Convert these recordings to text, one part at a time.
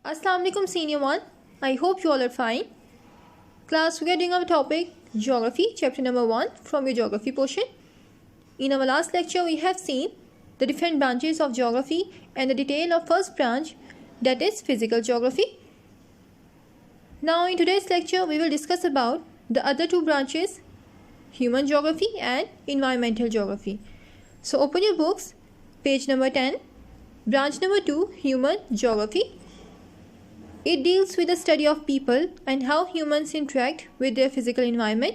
Assalamu alaikum senior one. I hope you all are fine. Class, we are doing our topic Geography, chapter number 1 from your geography portion. In our last lecture, we have seen the different branches of geography and the detail of first branch, that is physical geography. Now in today's lecture, we will discuss about the other two branches, human geography and environmental geography. So open your books, page number 10, branch number 2, human geography. It deals with the study of people and how humans interact with their physical environment.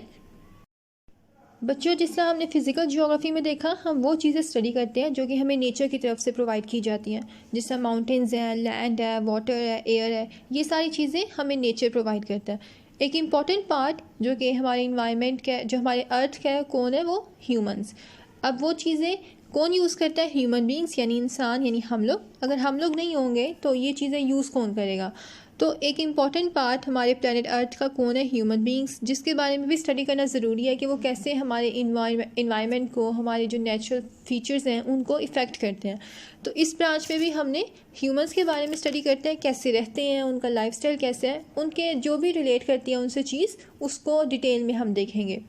बच्चों, जिस तरह हमने physical geography में देखा, हम वो चीज़ें study करते हैं जो कि हमें नेचर की तरफ से प्रोवाइड की जाती हैं, जिस तरह माउंटेन्स हैं, लैंड है, वाटर है, एयर है, ये सारी चीज़ें हमें नेचर प्रोवाइड करता है. एक इम्पॉर्टेंट पार्ट जो कि हमारे इन्वायरमेंट का, जो हमारे अर्थ का है, कौन है? वो ह्यूमंस. अब वो चीज़ें कौन यूज़ करता है? ह्यूमन बींग्स, यानी इंसान, यानी हम लोग. अगर हम लोग नहीं होंगे तो ये चीज़ें यूज़ कौन करेगा? तो एक इम्पॉर्टेंट पार्ट हमारे प्लैनेट अर्थ का कौन है? ह्यूमन बींग्स, जिसके बारे में भी स्टडी करना ज़रूरी है कि वो कैसे हमारे इन्वायरमेंट को, हमारे जो नेचुरल फीचर्स हैं उनको इफ़ेक्ट करते हैं. तो इस ब्रांच में भी हमने ह्यूमंस के बारे में स्टडी करते हैं, कैसे रहते हैं, उनका लाइफस्टाइल कैसे है, उनके जो भी रिलेट करती है उनसे चीज़, उसको डिटेल में हम देखेंगे.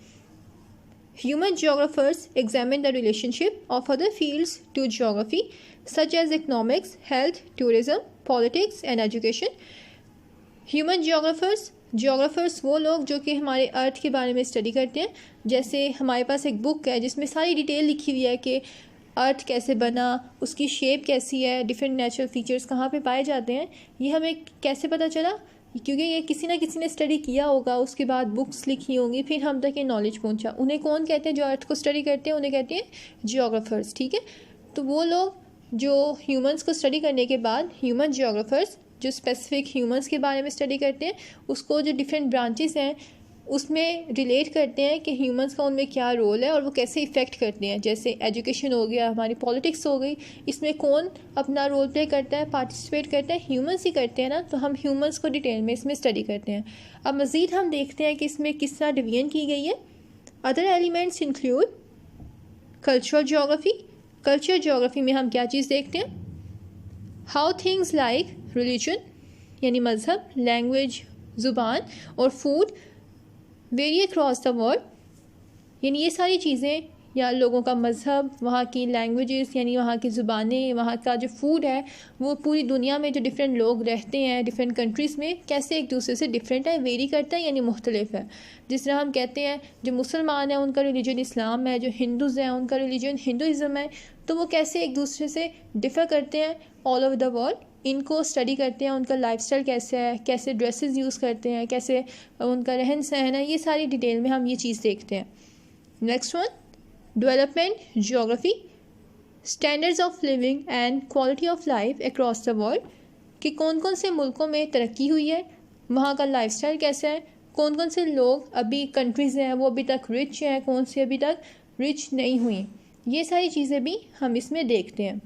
Human geographers examine the relationship of other fields to geography, such as economics, health, tourism, politics and education. Human geographers वो लोग जो कि हमारे अर्थ के बारे में स्टडी करते हैं. जैसे हमारे पास एक बुक है जिसमें सारी डिटेल लिखी हुई है कि अर्थ कैसे बना, उसकी शेप कैसी है, डिफरेंट नेचुरल फीचर्स कहाँ पे पाए जाते हैं. ये हमें कैसे पता चला? क्योंकि ये किसी ना किसी ने स्टडी किया होगा, उसके बाद बुक्स लिखी होंगी, फिर हम तक ये नॉलेज पहुंचा. उन्हें कौन कहते हैं? जो अर्थ को स्टडी करते हैं उन्हें कहते हैं जियोग्राफर्स. ठीक है, तो वो लोग जो ह्यूमंस को स्टडी करने के बाद, ह्यूमन जियोग्राफर्स जो स्पेसिफिक ह्यूमंस के बारे में स्टडी करते हैं, उसको जो डिफरेंट ब्रांचेस हैं उसमें रिलेट करते हैं कि ह्यूमंस का उनमें क्या रोल है और वो कैसे इफ़ेक्ट करते हैं. जैसे एजुकेशन हो गया, हमारी पॉलिटिक्स हो गई, इसमें कौन अपना रोल प्ले करता है, पार्टिसिपेट करता है? ह्यूमंस ही करते हैं ना. तो हम ह्यूमंस को डिटेल में इसमें स्टडी करते हैं. अब मज़ीद हम देखते हैं कि इसमें किस तरह डिवीजन की गई है. Other elements include cultural geography. Cultural geography में हम क्या चीज़ देखते हैं? हाउ थिंग्स लाइक रिलीजन, यानी मज़हब, लैंग्वेज, ज़ुबान और food vary across the world. यानी ये सारी चीज़ें, या लोगों का मज़हब, वहाँ की लैंग्वेजेस, यानी वहाँ की ज़ुबानें, वहाँ का जो फूड है, वो पूरी दुनिया में जो डिफरेंट लोग रहते हैं डिफरेंट कंट्रीज़ में, कैसे एक दूसरे से डिफरेंट है, वेरी करता है, यानी मुख्तलिफ है. जिस तरह हम कहते हैं जो मुसलमान है उनका रिलीजन इस्लाम है, जो हिंदूज़ हैं उनका रिलीजन हिंदुज़म है, तो वो कैसे एक दूसरे से डिफ़र करते हैं ऑल ओवर द वर्ल्ड. इनको स्टडी करते हैं, उनका लाइफस्टाइल कैसे है, कैसे ड्रेसेस यूज़ करते हैं, कैसे उनका रहन सहन है, ये सारी डिटेल में हम ये चीज़ देखते हैं. Next one, development geography. Standards of living and quality of life across the world, कि कौन कौन से मुल्कों में तरक्की हुई है, वहाँ का लाइफस्टाइल कैसा है, कौन कौन से लोग अभी कंट्रीज़ हैं वो अभी तक रिच हैं, कौन से अभी तक रिच नहीं हुई. ये सारी चीज़ें भी हम इसमें देखते हैं.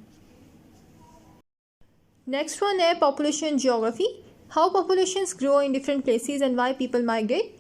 नेक्स्ट वन है population geography. How populations grow in different places and why people migrate.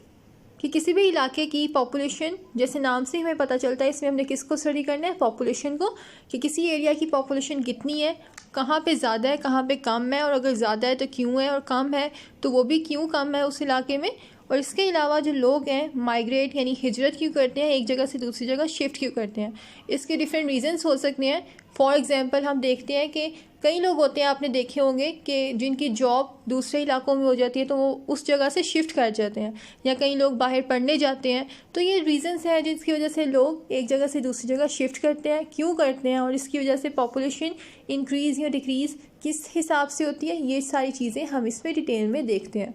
कि किसी भी इलाके की पॉपुलेशन, जैसे नाम से हमें पता चलता है, इसमें हमने किसको स्टडी करना है? पॉपुलेशन को. कि किसी एरिया की पॉपुलेशन कितनी है, कहाँ पे ज़्यादा है, कहाँ पे कम है, और अगर ज़्यादा है तो क्यों है, और कम है तो वो भी क्यों कम है उस इलाके में. और इसके अलावा जो लोग हैं माइग्रेट, यानी हिजरत क्यों करते हैं, एक जगह से दूसरी जगह शिफ्ट क्यों करते हैं. इसके डिफरेंट रीजंस हो सकते हैं. फॉर एग्जांपल हम देखते हैं कि कई लोग होते हैं, आपने देखे होंगे कि जिनकी जॉब दूसरे इलाकों में हो जाती है तो वो उस जगह से शिफ्ट कर जाते हैं, या कई लोग बाहर पढ़ने जाते हैं. तो ये रीजंस हैं जिसकी वजह से लोग एक जगह से दूसरी जगह शिफ्ट करते हैं, क्यों करते हैं, और इसकी वजह से पॉपुलेशन इंक्रीज़ या डिक्रीज़ किस हिसाब से होती है. ये सारी चीज़ें हम इसमें डिटेल में देखते हैं.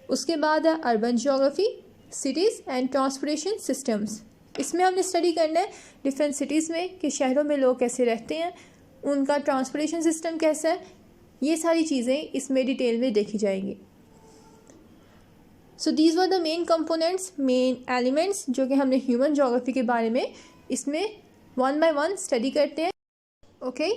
उसके बाद है urban geography, cities and transportation systems. इसमें हमने स्टडी करना है डिफरेंट सिटीज़ में कि शहरों में लोग कैसे रहते हैं, उनका ट्रांसपोर्टेशन सिस्टम कैसा है. ये सारी चीज़ें इसमें डिटेल में देखी जाएंगी. So these were the main components, main elements जो कि हमने ह्यूमन ज्योग्राफी के बारे में इसमें वन बाय वन स्टडी करते हैं. Okay,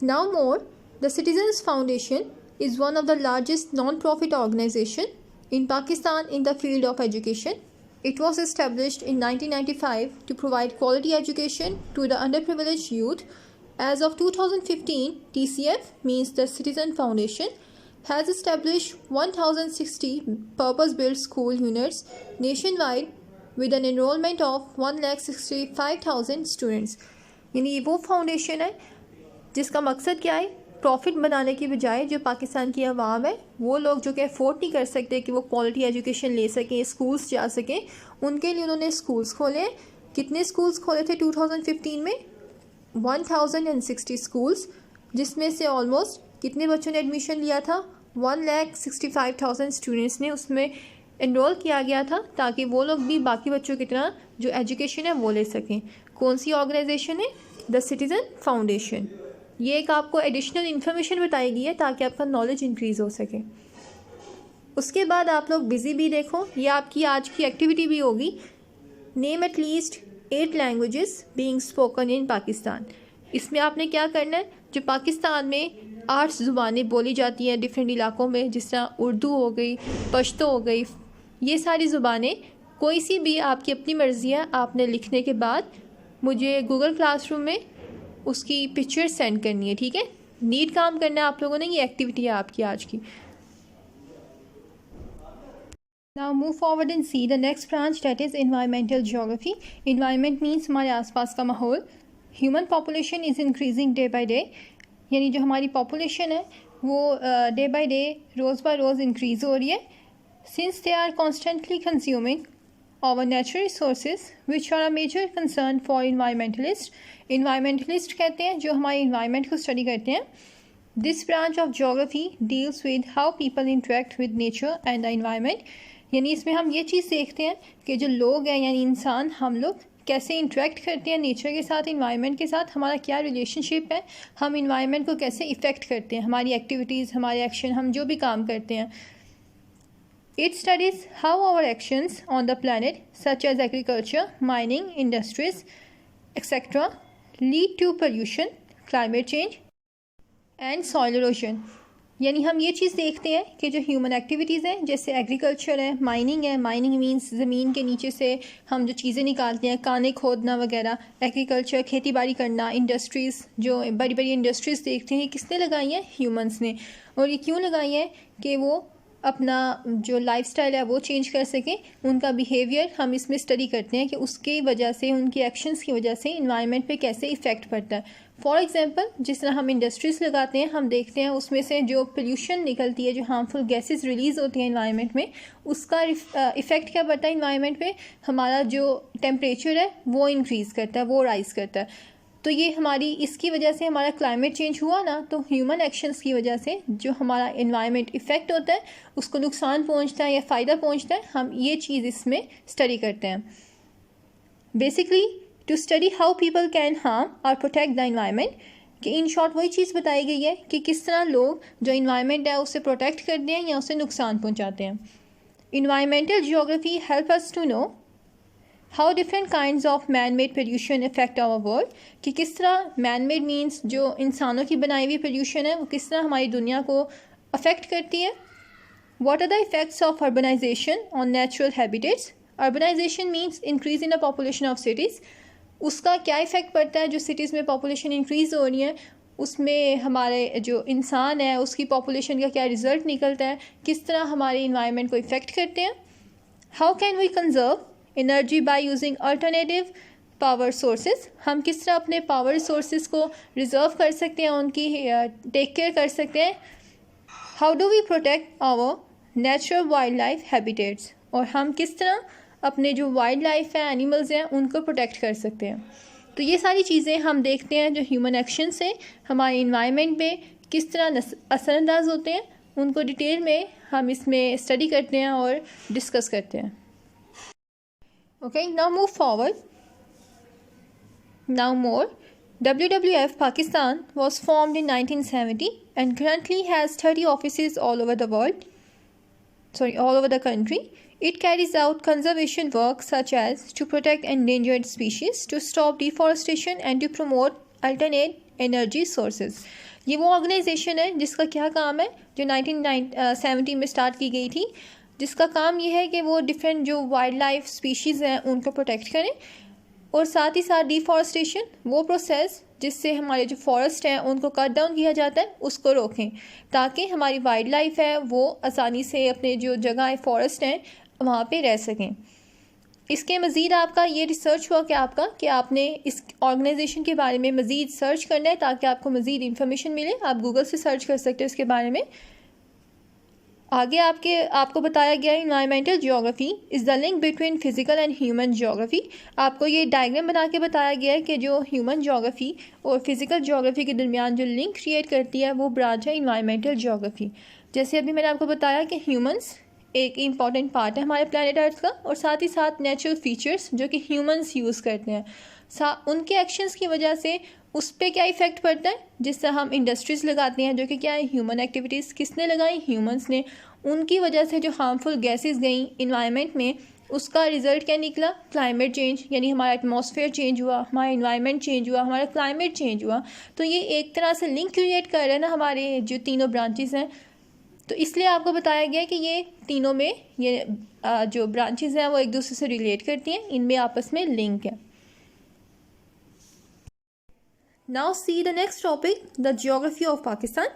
now more, the citizens foundation is one of the largest non profit organization in Pakistan in the field of education. It was established in 1995 to provide quality education to the underprivileged youth. As of 2015, TCF means the Citizen Foundation has established 1060 purpose-built school units nationwide with an enrollment of 1,65,000 students. यानी ये वो foundation है जिसका मकसद क्या है, profit बनाने की बजाय जो पाकिस्तान की आवाम है वो लोग जो कि अफोर्ड नहीं कर सकते कि वो क्वालिटी एजुकेशन ले सकें, स्कूल्स जा सकें, उनके लिए उन्होंने स्कूल्स खोले। कितने स्कूल्स खोले थे 2015 में? 1060 स्कूल्स, जिसमें से ऑलमोस्ट कितने बच्चों ने एडमिशन लिया था? 1,65,000 स्टूडेंट्स ने उसमें एनरोल किया गया था ताकि वो लोग भी बाकी बच्चों की तरह जो एजुकेशन है वो ले सकें। कौन सी ऑर्गेनाइजेशन है? The citizen foundation. ये एक आपको एडिशनल इन्फॉर्मेशन बताई गई है ताकि आपका नॉलेज इंक्रीज़ हो सके। उसके बाद आप लोग बिज़ी भी देखो, ये आपकी आज की एक्टिविटी भी होगी। Name at least 8 languages being spoken in Pakistan. इसमें आपने क्या करना है, जो पाकिस्तान में 8 ज़ुबानें बोली जाती हैं डिफरेंट इलाकों में, जिस तरह उर्दू हो गई, पश्तो हो गई, ये सारी ज़ुबानें कोई सी भी आपकी अपनी मर्ज़ी है, आपने लिखने के बाद मुझे गूगल क्लासरूम में उसकी पिक्चर सेंड करनी है, ठीक है। नीट काम करना है आप लोगों ने, ये एक्टिविटी है आपकी आज की। Now move forward and see the next branch, that is environmental geography. Environment means हमारे आसपास का माहौल। Human population is increasing day by day, यानी जो हमारी population है वो डे बाई डे रोज़ बाय रोज़ इंक्रीज़ हो रही है। Since they are constantly consuming our natural resources which are a major concern for environmentalists. Environmentalist कहते हैं जो हमारे environment को study करते हैं। This branch of geography deals with how people interact with nature and the environment. यानी इसमें हम ये चीज़ देखते हैं कि जो लोग हैं यानी इंसान, हम लोग कैसे इंटरेक्ट करते हैं नेचर के साथ, इन्वायरमेंट के साथ, हमारा क्या रिलेशनशिप है, हम इन्वायरमेंट को कैसे इफ़ेक्ट करते हैं, हमारी एक्टिविटीज़, हमारे एक्शन, हम जो भी काम करते हैं। It studies how our actions on the planet, such as agriculture, mining, industries, etc., lead to pollution, climate change, and soil erosion. यानी हम ये चीज़ देखते हैं कि जो ह्यूमन एक्टिविटीज़ हैं, जैसे एग्रीकल्चर है, माइनिंग है, माइनिंग मीन्स ज़मीन के नीचे से हम जो चीज़ें निकालते हैं, काने खोदना वगैरह, एग्रीकल्चर खेती बाड़ी करना, इंडस्ट्रीज़, जो बड़ी बड़ी इंडस्ट्रीज़ देखते हैं, किसने लगाई हैं? ह्यूमंस ने। और ये क्यों लगाई हैं? कि वो अपना जो लाइफस्टाइल है वो चेंज कर सकें, उनका बिहेवियर हम इसमें स्टडी करते हैं कि उसकी वजह से, उनकी एक्शंस की वजह से इन्वायरमेंट पे कैसे इफ़ेक्ट पड़ता है। फॉर एग्जांपल, जिस तरह हम इंडस्ट्रीज़ लगाते हैं, हम देखते हैं उसमें से जो पोल्यूशन निकलती है, जो हार्मफुल गैसेस रिलीज़ होती हैं इन्वायरमेंट में, उसका इफ़ेक्ट क्या पड़ता है इन्वायरमेंट पे? हमारा जो टेम्परेचर है वो इंक्रीज़ करता है, वो राइज़ करता है। तो ये हमारी, इसकी वजह से हमारा क्लाइमेट चेंज हुआ ना, तो ह्यूमन एक्शंस की वजह से जो हमारा इन्वायरमेंट इफ़ेक्ट होता है, उसको नुकसान पहुंचता है या फ़ायदा पहुंचता है, हम ये चीज़ इसमें स्टडी करते हैं। Basically to study how people can harm और प्रोटेक्ट द इन्वायरमेंट, कि इन शॉर्ट वही चीज़ बताई गई है कि किस तरह लोग जो इन्वायरमेंट है उसे प्रोटेक्ट करते हैं या उसे नुकसान पहुँचाते हैं। Environmental geography help us to know how different kinds of man made pollution effect our world, कि किस तरह मैन मेड मीन्स जो इंसानों की बनाई हुई पोल्यूशन है वो किस तरह हमारी दुनिया को अफेक्ट करती है। What are the effects of urbanization on natural habitats? Urbanization means increase in the population of cities, उसका क्या इफ़ेक्ट पड़ता है? जो सिटीज़ में पॉपुलेशन इंक्रीज़ हो रही है उसमें हमारे जो इंसान है उसकी पॉपुलेशन का क्या रिज़ल्ट निकलता है, किस तरह हमारे इन्वायरमेंट को इफ़ेक्ट करते हैं। How can we conserve energy by using alternative power sources, हम किस तरह अपने पावर सोर्सेज को रिज़र्व कर सकते हैं, उनकी टेक केयर कर सकते हैं। How do we protect our natural wildlife habitats, और हम किस तरह अपने जो वाइल्ड लाइफ है, एनिमल्स हैं, उनको प्रोटेक्ट कर सकते हैं। तो ये सारी चीज़ें हम देखते हैं जो ह्यूमन एक्शन से हमारे इन्वायरमेंट पे किस तरह असरअंदाज होते हैं, उनको डिटेल में हम इसमें स्टडी करते हैं और डिस्कस करते हैं। Okay, now move forward. Now more. WWF Pakistan was formed in 1970 and currently has 30 offices all over the world. All over the country. It carries out conservation work such as to protect endangered species, to stop deforestation and to promote alternate energy sources. ये वो organisation है जिसका क्या काम है, जो 1970 में start की गई थी, जिसका काम ये है कि वो डिफरेंट जो वाइल्ड लाइफ स्पीशीज़ हैं उनको प्रोटेक्ट करें, और साथ ही साथ डिफॉरेस्टेशन, वो प्रोसेस जिससे हमारे जो फॉरेस्ट हैं उनको कट डाउन किया जाता है, उसको रोकें ताकि हमारी वाइल्ड लाइफ है वो आसानी से अपने जो जगह फॉरेस्ट हैं वहाँ पे रह सकें। इसके मज़ीद आपका ये रिसर्च वर्क है आपका कि आपने इस ऑर्गेनाइजेशन के बारे में मज़ीद सर्च करना है ताकि आपको मज़ीद इन्फॉर्मेशन मिले। आप गूगल से सर्च कर सकते हो इसके बारे में। आगे आपको बताया गया है environmental geography is the link between physical and human geography. आपको ये डायग्राम बना के बताया गया है कि जो ह्यूमन जियोग्राफी और फिजिकल जियोग्राफी के दरमियान जो लिंक क्रिएट करती है वो ब्रांच है इन्वायरमेंटल जियोग्राफी। जैसे अभी मैंने आपको बताया कि ह्यूमंस एक इम्पॉर्टेंट पार्ट है हमारे प्लानट अर्थ का, और साथ ही साथ नेचुरल फीचर्स जो कि ह्यूमंस यूज़ करते हैं, उनके एक्शंस की वजह से उस पर क्या इफ़ेक्ट पड़ता है, जिससे हम इंडस्ट्रीज़ लगाते हैं जो कि क्या है ह्यूमन एक्टिविटीज़। किसने लगाई? ह्यूमंस ने। उनकी वजह से जो हार्मफुल गैसेस गई इन्वायरमेंट में, उसका रिज़ल्ट क्या निकला? क्लाइमेट चेंज, यानी हमारा एटमॉस्फेयर चेंज हुआ, हमारा इन्वायरमेंट चेंज हुआ, हमारा क्लाइमेट चेंज हुआ। तो ये एक तरह से लिंक क्रिएट कर रहे हैं ना हमारे जो तीनों ब्रांचेस हैं। तो इसलिए आपको बताया गया कि ये तीनों में ये जो ब्रांचेस हैं वो एक दूसरे से रिलेट करती हैं, इनमें आपस में लिंक है। Now see the next topic, the geography of Pakistan.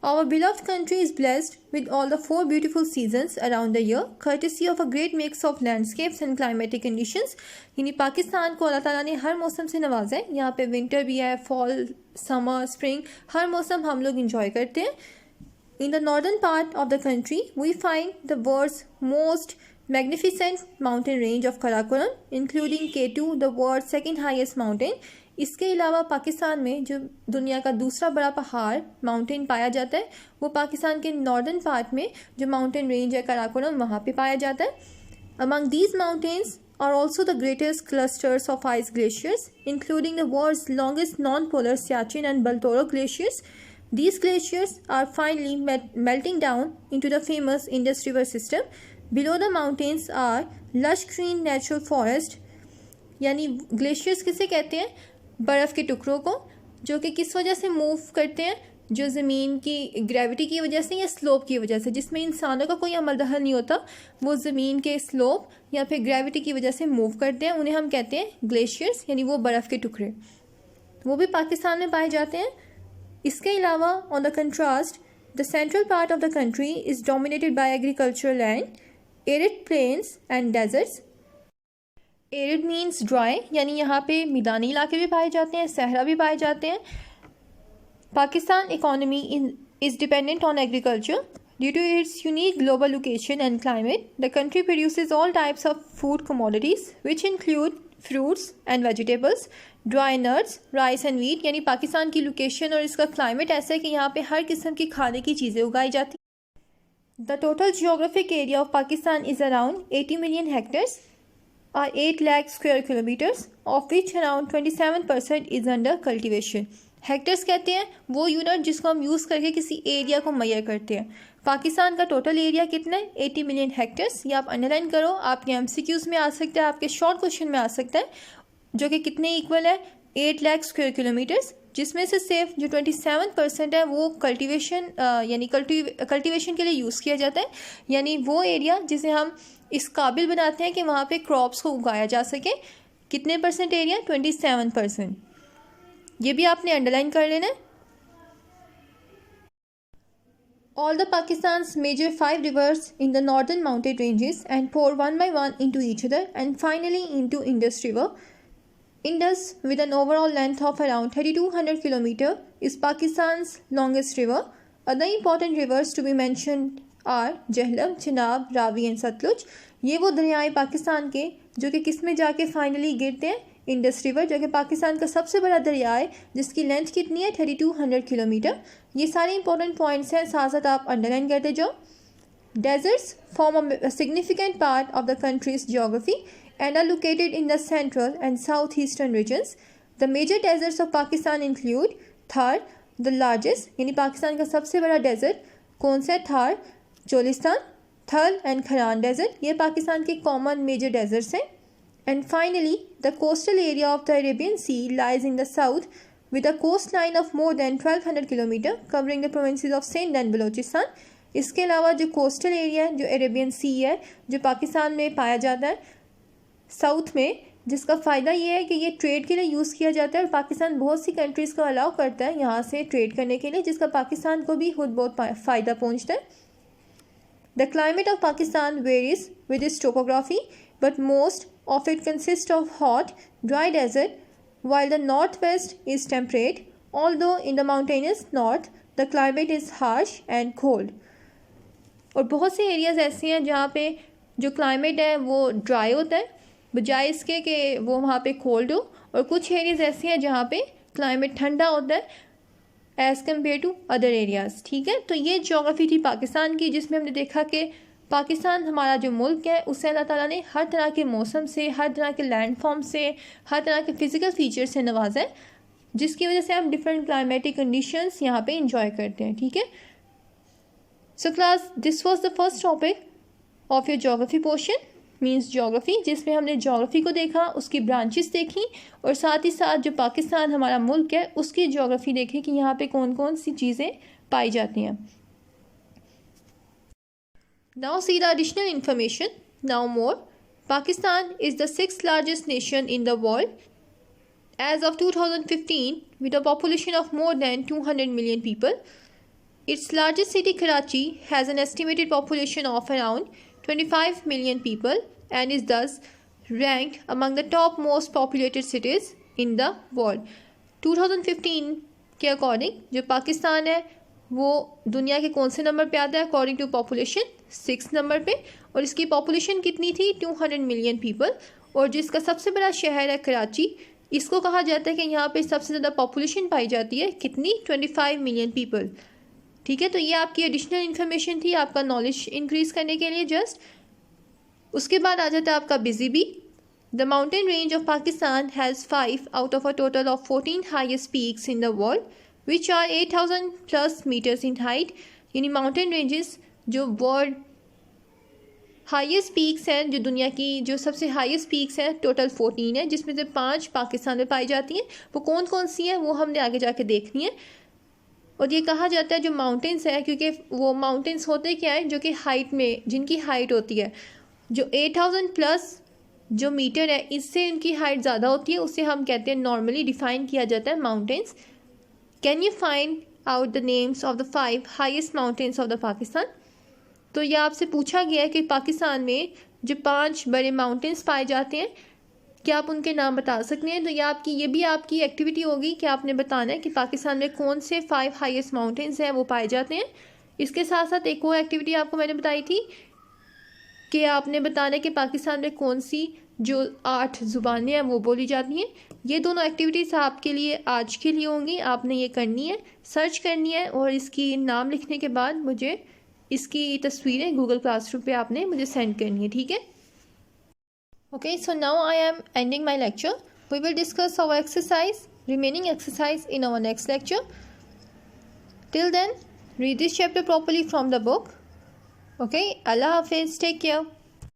Our beloved country is blessed with all the 4 beautiful seasons around the year, courtesy of a great mix of landscapes and climatic conditions. यानी पाकिस्तान को अल्लाह ताला ने हर मौसम से नवाजा है। यहाँ पे विंटर भी है, फॉल, समर, स्प्रिंग, हर मौसम हम लोग इंजॉय करते हैं। In the northern part of the country, we find the world's most magnificent mountain range of Karakoram, including K2, the world's second highest mountain. इसके अलावा पाकिस्तान में जो दुनिया का दूसरा बड़ा पहाड़ माउंटेन पाया जाता है वो पाकिस्तान के नॉर्दर्न पार्ट में जो माउंटेन रेंज है कराकोरम, वहाँ पे पाया जाता है। Among these mountains are also the greatest clusters of ice glaciers, including the world's longest non-polar Siachen and Baltoro glaciers. These glaciers are finally melting down into the famous Indus River system. Below the mountains are lush green natural forest. यानी glaciers किसे कहते हैं? बर्फ़ के टुकड़ों को, जो कि किस वजह से मूव करते हैं? जो ज़मीन की ग्रेविटी की वजह से या स्लोप की वजह से, जिसमें इंसानों का कोई अमल दखल नहीं होता, वो ज़मीन के स्लोप या फिर ग्रेविटी की वजह से मूव करते हैं, उन्हें हम कहते हैं ग्लेशियर्स, यानी वो बर्फ़ के टुकड़े। वो भी पाकिस्तान में पाए जाते हैं। इसके अलावा on the contrast, the central part of the country is dominated by agricultural land, arid plains and deserts. Arid means dry, यानी यहाँ पे मैदानी इलाके भी पाए जाते हैं, सहरा भी पाए जाते हैं। Pakistan economy is dependent on agriculture. Due to its unique global location and climate, the country produces all types of food commodities, which include fruits and vegetables, dry nuts, rice and wheat. यानी पाकिस्तान की location और इसका climate ऐसा है कि यहाँ पे हर किस्म की खाने की चीज़ें उगाई जाती हैं। The total geographic area of Pakistan is around 80 million hectares, or 8 lakh square kilometers, of which around 27% is under cultivation. Hectares कहते हैं वो यूनिट जिसको हम यूज़ करके किसी एरिया को मेजर करते हैं। पाकिस्तान का टोटल एरिया कितना है? 80 मिलियन हेक्टर्स। ये आप अंडरलाइन करो, आपके एमसीक्यूज़ में आ सकता है, आपके शॉर्ट क्वेश्चन में आ सकता है, जो कि कितने इक्वल है? 8 लाख स्क्वायर किलोमीटर्स, जिसमें से सिर्फ जो 27% है वो कल्टीवेशन यानी कल्टीवेशन के लिए यूज़ किया जाता है। यानी वो एरिया जिसे हम इस काबिल बनाते हैं कि वहाँ पे क्रॉप्स को उगाया जा सके। कितने परसेंट एरिया? 27%। ये भी आपने अंडरलाइन कर लेना है। All the Pakistan's major 5 rivers in the northern mountain ranges and pour one by one into each other and finally into Indus River. Indus, with an overall length of around 3200 km, is Pakistan's longest river. Other important rivers to be mentioned are Jhelum, Chenab, Ravi and Satluj. ये वो दरियाएं पाकिस्तान के जो कि किस में जाके finally गिरते हैं? इंडस रिवर, जो कि पाकिस्तान का सबसे बड़ा दरिया है, जिसकी लेंथ कितनी है? 3200 किलोमीटर। ये सारे इंपॉर्टेंट पॉइंट्स हैं, साथ साथ आप अंडरलाइन करते जाओ। Deserts form a significant part of the country's geography and are located in the central and southeastern regions. The major deserts of Pakistan include Thar, the largest, यानी पाकिस्तान का सबसे बड़ा डेजर्ट कौन सा है? थार, चोलिस्तान, थल एंड खरान डेजर्ट, ये पाकिस्तान के कॉमन मेजर डेजर्ट्स हैं। And finally, the coastal area of the Arabian Sea lies in the south with a coastline of more than 1200 km covering the provinces of Sindh and Balochistan. इसके अलावा जो coastal area है, जो Arabian सी है, जो पाकिस्तान में पाया जाता है साउथ में, जिसका फ़ायदा ये है कि ये ट्रेड के लिए यूज़ किया जाता है और पाकिस्तान बहुत सी कंट्रीज़ को अलाउ करता है यहाँ से ट्रेड करने के लिए, जिसका पाकिस्तान को भी खुद बहुत फ़ायदा पहुँचता है। The climate of Pakistan varies with its topography but most of it consists of hot, dry desert, while the northwest is temperate, although in the mountainous north, the climate is harsh and cold. और बहुत से areas ऐसे हैं जहाँ पे जो climate है वो ड्राई होता है बजाय इसके कि वो वहाँ पे कोल्ड हो, और कुछ एरियाज़ ऐसे हैं जहाँ पे क्लाइमेट ठंडा होता है as compare to other areas. ठीक है, तो ये ज्योग्राफी थी पाकिस्तान की, जिसमें हमने देखा कि पाकिस्तान हमारा जो मुल्क है उससे अल्लाह ताला ने हर तरह के मौसम से, हर तरह के लैंड फॉर्म से, हर तरह के फ़िज़िकल फीचर से नवाजा है, जिसकी वजह से हम डिफरेंट क्लाइमेटिक कंडीशंस यहाँ पे इंजॉय करते हैं। ठीक है, so class this was the first topic of your geography portion means geography, जिसमें हमने ज्योग्राफी को देखा, उसकी ब्रांचेस देखी और साथ ही साथ जो पाकिस्तान हमारा मुल्क है उसकी ज्योग्राफी देखी कि यहाँ पे कौन कौन सी चीज़ें पाई जाती हैं। Now see the additional information. Now more. Pakistan is the 6th largest nation in the world as of 2015 with a population of more than 200 million people. Its largest city Karachi has an estimated population of around 25 million people and is thus ranked among the top most populated cities in the world. 2015 के according जो पाकिस्तान है वो दुनिया के कौन से number पे आता है अकॉर्डिंग टू पॉपुलेशन? 6 नंबर पे, और इसकी पॉपुलेशन कितनी थी? 200 मिलियन पीपल, और जिसका सबसे बड़ा शहर है कराची, इसको कहा जाता है कि यहाँ पे सबसे ज़्यादा पॉपुलेशन पाई जाती है, कितनी? 25 मिलियन पीपल। ठीक है, तो ये आपकी एडिशनल इन्फॉर्मेशन थी आपका नॉलेज इंक्रीज़ करने के लिए जस्ट। उसके बाद आ जाता है आपका बिजी बी। The mountain range of Pakistan has 5 out of a total of 14 highest peaks in the world which are 8000 plus meters in height. यानी माउंटेन रेंजेस जो वर्ल्ड हाईएस्ट पीक्स हैं, जो दुनिया की जो सबसे हाईएस्ट पीक्स हैं, टोटल 14 है, जिसमें से 5 पाकिस्तान में पाई जाती हैं। वो कौन कौन सी हैं वो हमने आगे जाके देखनी है। और ये कहा जाता है जो माउंटेन्स हैं, क्योंकि वो माउंटेन्स होते क्या है जो कि हाइट में, जिनकी हाइट होती है जो 8000 प्लस जो मीटर है, इससे उनकी हाइट ज़्यादा होती है, उससे हम कहते हैं नॉर्मली डिफ़ाइन किया जाता है mountains. Can you find out the names of the 5 highest mountains of the Pakistan? तो यह आपसे पूछा गया है कि पाकिस्तान में जो 5 बड़े माउंटेन्स पाए जाते हैं, क्या आप उनके नाम बता सकते हैं? तो ये भी आपकी एक्टिविटी होगी कि आपने बताना है कि पाकिस्तान में कौन से 5 हाईएस्ट माउंटेन्स हैं वो पाए जाते हैं। इसके साथ साथ एक और एक्टिविटी आपको मैंने बताई थी कि आपने बताना है कि पाकिस्तान में कौन सी जो 8 ज़ुबानें हैं वो बोली जाती हैं। ये दोनों एक्टिविटीज़ आपके लिए आज के लिए होंगी, आपने ये करनी है, सर्च करनी है, और इसकी नाम लिखने के बाद मुझे इसकी तस्वीरें गूगल क्लासरूम पे आपने मुझे सेंड करनी है। ठीक है, okay, so now I am ending my lecture. We will discuss our remaining exercise in our next lecture. Till then, read this chapter properly from the book. Okay, Allah Hafiz, take care.